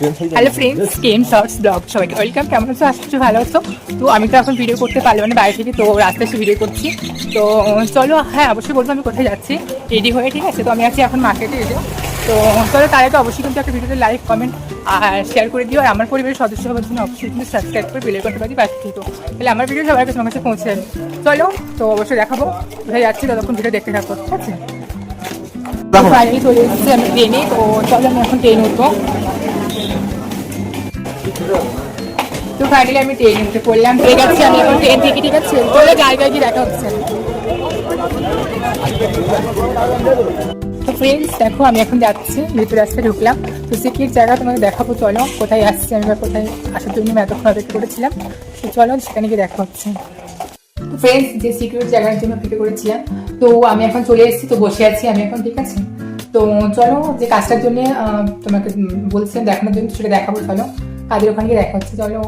Hello friends, game shorts blog সবাইকে welcome. কেমন আছো? আশা করছি ভালো আছো। তো আমি তো এখন ভিডিও করতে পারলাম মানে বাইরে থেকে, তো রাস্তায় এসে ভিডিও করছি। তো চলো, হ্যাঁ অবশ্যই বলবো আমি কোথায় যাচ্ছি রেডি হয়ে, ঠিক আছে? তো আমি আছি এখন মার্কেটে রেডি। তো চলো, তার আগে অবশ্যই কিন্তু একটা ভিডিওতে লাইক কমেন্ট আর শেয়ার করে দিও। আর আমার পরিবারের সদস্য হওয়ার জন্য অবশ্যই কিন্তু সাবস্ক্রাইব করে বেল করতে পারি পাশে থেকে, তাহলে আমার ভিডিও সবার কাছে তোমার কাছে পৌঁছে যাবে। চলো, তো অবশ্যই দেখাবো কোথায় যাচ্ছি, ততক্ষণ ভিডিও দেখতে থাকবো, ঠিক আছে? ফাইনালি চলে এসেছি আমি ট্রেনে। তো চলো, আমি এখন ট্রেন উঠবো। তো ফাইনালি আমি ট্রেন উঠে পড়লাম, পেয়ে গেছি আমি এখন ট্রেন থেকে, ঠিক আছে? চলে জায়গায় গিয়ে দেখা হচ্ছে। তো ফ্রেন্ডস দেখো, আমি এখন যাচ্ছি, ভিতরে রাস্তায় ঢুকলাম। তো সিকির জায়গা তোমাকে দেখাবো, চলো কোথায় আসছি আমি বা কোথায় আসার জন্য আমি এতক্ষণ অপেক্ষা করেছিলাম। তো চলো সেখানে গিয়ে দেখা হচ্ছে। তো ফ্রেন্ডস, যে সিকিউর জায়গার জন্য অপেক্ষা করেছিলাম, তো আমি এখন চলে এসেছি। তো বসে আছি আমি এখন, ঠিক আছে? তো চলো, যে কাজটার জন্য তোমাকে বলছিলাম দেখানোর জন্য, সেটা দেখাবো। চলো কাজের ওখানে গিয়ে দেখা হচ্ছে, চলো।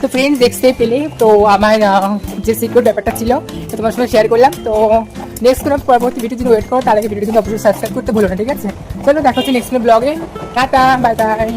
তো ফ্রেন্ডস, দেখতে পেলে তো আমার যে সিকিউর ব্যাপারটা ছিল তো তোমার সঙ্গে শেয়ার করলাম। তো নেক্সট কোনো পরবর্তী ভিডিও যদি ওয়েট করো, তার আগে ভিডিও কিন্তু অবশ্যই সাবস্ক্রাইব করতে ভুলো না, ঠিক আছে? চলো দেখা হচ্ছে নেক্সট ব্লগে। Tata, bye bye.